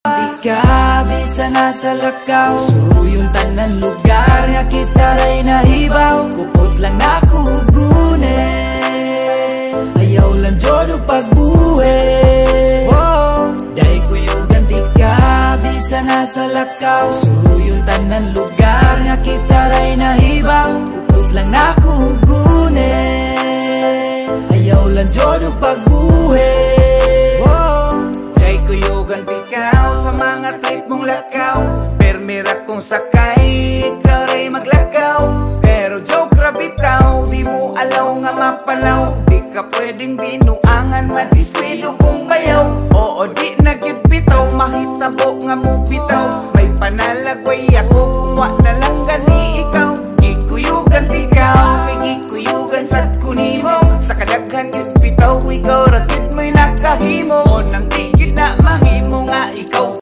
Di ka bisa nasa lakaw, suruyong tanan lugar nga kita ray nahibaw. Kupot lang nakugune, ayaw lang dyan o pagbuhe. Dahil kuyugan di ka bisa nasa lakaw, suruyong tanan lugar nga kita ray nahibaw. Kupot lang nakugune, ayaw lang dyan o pagbuhe. Dahil kuyugan di ka sa mga trip mong lakaw, permira kong sakay, ikaw ray maglakaw. Pero joke rabitaw, di mo alaw nga mapalaw. Di ka pwedeng binuangan, madiswido kong bayaw. Oo di nagyubitaw, mahitabo nga mo bitaw. May panalagway ako, kung na lang gani ikaw. Gikuyugan ikaw, kay gikuyugan sad kunimo. Sa kadaghan yun bitaw, ikaw rakit mo'y nakahimo. O nang di yun na mahimo,